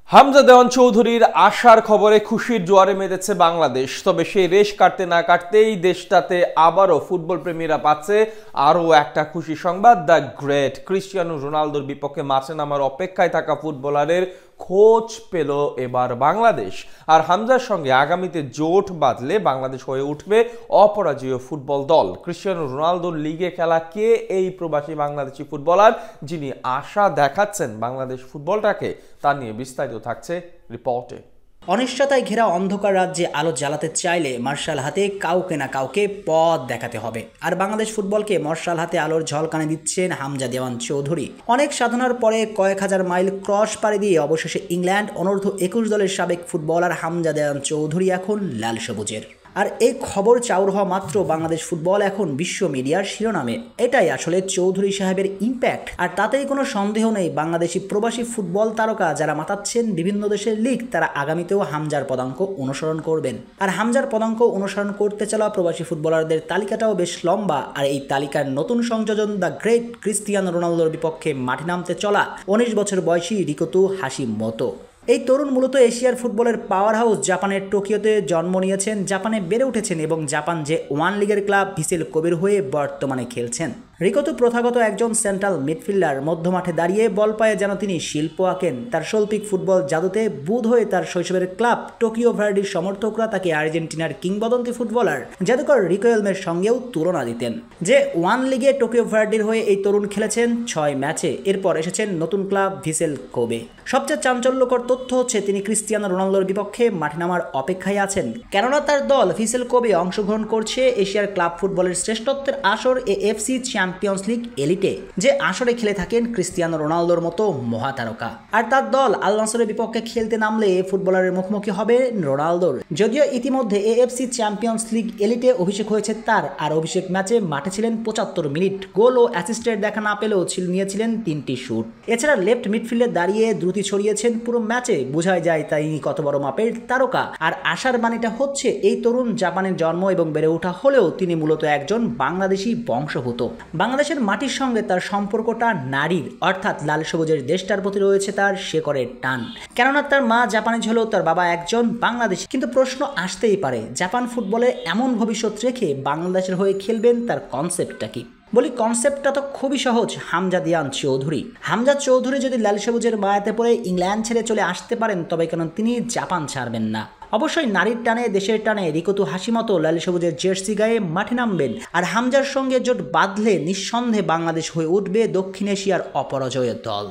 হামজা দেওয়ান চৌধুরীর আসার খবরে খুশির জোয়ারে মেতেছে বাংলাদেশ। তবে সেই রেশ কাটতে না কাটতেই দেশটাতে আবারও ফুটবল প্রেমীরা পাচ্ছে আরও একটা খুশি সংবাদ। দ্য গ্রেট ক্রিস্টিয়ানো রোনালদোর বিপক্ষে মাঠে নামার অপেক্ষায় থাকা ফুটবলারের খোঁজ পেল এবার বাংলাদেশ। আর হামজার সঙ্গে আগামীতে জোট বাঁধলে বাংলাদেশ হয়ে উঠবে অপরাজেয় ফুটবল দল। ক্রিস্টিয়ানো রোনালদোর লিগে খেলা কে এই প্রবাসী বাংলাদেশি ফুটবলার যিনি আশা দেখাচ্ছেন বাংলাদেশ ফুটবলটাকে, তা নিয়ে বিস্তারিত থাকছে রিপোর্টে। অনিশ্চয়তায় ঘেরা অন্ধকার রাজ্যে আলো জ্বালাতে চাইলে মার্শাল হাতে কাউকে না কাউকে পথ দেখাতে হবে। আর বাংলাদেশ ফুটবলকে মার্শাল হাতে আলোর ঝলকানি দিচ্ছেন হামজা দেওয়ান চৌধুরী। অনেক সাধনার পরে কয়েক হাজার মাইল ক্রস পাড়ি দিয়ে অবশেষে ইংল্যান্ড অনূর্ধ্ব 21 দলের সাবেক ফুটবলার হামজা দেওয়ান চৌধুরী এখন লাল সবুজের। আর এই খবর চাউর হওয়া মাত্র বাংলাদেশ ফুটবল এখন বিশ্ব মিডিয়ার শিরোনামে। এটাই আসলে চৌধুরী সাহেবের ইম্প্যাক্ট। আর তাতেই কোনো সন্দেহ নেই, বাংলাদেশি প্রবাসী ফুটবল তারকা যারা মাতাচ্ছেন বিভিন্ন দেশের লিগ, তারা আগামীতেও হামজার পদাঙ্ক অনুসরণ করবেন। আর হামজার পদাঙ্ক অনুসরণ করতে চলা প্রবাসী ফুটবলারদের তালিকাটাও বেশ লম্বা। আর এই তালিকার নতুন সংযোজন দ্য গ্রেট ক্রিস্টিয়ানো রোনালদোর বিপক্ষে মাঠে নামতে চলা 19 বছর বয়সী রিকোতো হাশিমোতো। এই তরুণ মূলত এশিয়ার ফুটবলের পাওয়ার হাউস জাপানের টোকিওতে জন্ম নিয়েছেন, জাপানে বেড়ে উঠেছেন এবং জাপান যে ওয়ান লিগের ক্লাব ভিসেল কোবের হয়ে বর্তমানে খেলছেন। রিকোতো প্রথাগত একজন সেন্ট্রাল মিডফিল্ডার। মধ্যমাঠে দাঁড়িয়ে বল পায়ে যেন তিনি শিল্প আঁকেন। তার শৈল্পিক ফুটবল জাদুতে বুঁদ হয়ে তার শৈশবের ক্লাব টোকিও ভার্ডির সমর্থকরা তাকে আর্জেন্টিনার কিংবদন্তি ফুটবলার জাদুকর রিকোয়েলমের সঙ্গেও তুলনা দিতেন। যে ওয়ান লিগে টোকিও ভার্ডির হয়ে এই তরুণ খেলেছেন 6 ম্যাচে। এরপর এসেছেন নতুন ক্লাব ভিসেল কোবে। সবচেয়ে চাঞ্চল্যকর তথ্য হচ্ছে তিনি ক্রিস্টিয়ানো রোনালদোর বিপক্ষে মাঠে নামার অপেক্ষায় আছেন, কেননা তার দল ভিসেল কোবে অংশগ্রহণ করছে এশিয়ার ক্লাব ফুটবলের শ্রেষ্ঠত্বের আসর এএফসি চ্যাম্পিয়ন্স লিগ এলিটে, যে আসরে খেলে থাকেন ক্রিস্টিয়ানো রোনালদোর মতো মহাতারকা। আর তার দল আল নাসরের বিপক্ষে খেলতে নামলে ফুটবলারের মুখোমুখি হবে রোনালদোর। যদিও ইতিমধ্যে এএফসি চ্যাম্পিয়ন্স লিগ এলিটে অভিষেক হয়েছে তার। আর অভিষেক ম্যাচে মাঠে ছিলেন 75 মিনিট। গোল ও অ্যাসিস্টের দেখা না পেলেও নিয়েছিলেন 3টি শুট। এছাড়া লেফট মিডফিল্ডে দাঁড়িয়ে দ্রুতি ছড়িয়েছেন পুরো ম্যাচে। বোঝাই যায় তাই কত বড় মাপের তারকা। আর আশার বাণীটা হচ্ছে, এই তরুণ জাপানের জন্ম এবং বেড়ে ওঠা হলেও তিনি মূলত একজন বাংলাদেশি বংশভূত। বাংলাদেশের মাটির সঙ্গে তার সম্পর্কটা নারীর, অর্থাৎ লাল সবুজের দেশটার প্রতি রয়েছে তার শেকড়ের টান। কেননা তার মা জাপানিজ হলেও তার বাবা একজন বাংলাদেশি। কিন্তু প্রশ্ন আসতেই পারে, জাপান ফুটবলে এমন ভবিষ্যৎ রেখে বাংলাদেশের হয়ে খেলবেন, তার কনসেপ্টটা কি? বলি, কনসেপ্টটা তো খুবই সহজ। হামজা দেওয়ান চৌধুরী। হামজা চৌধুরী যদি লাল সবুজের মায়াতে পড়ে ইংল্যান্ড ছেড়ে চলে আসতে পারেন, তবে কেন তিনি জাপান ছাড়বেন না। অবশ্যই নারীর টানে দেশের টানে রিকোতো হাশিমোতো লাল সবুজের জার্সি গায়ে মাঠে নামবেন। আর হামজার সঙ্গে জোট বাঁধলে নিঃসন্দেহে বাংলাদেশ হয়ে উঠবে দক্ষিণ এশিয়ার অপরাজয় দল।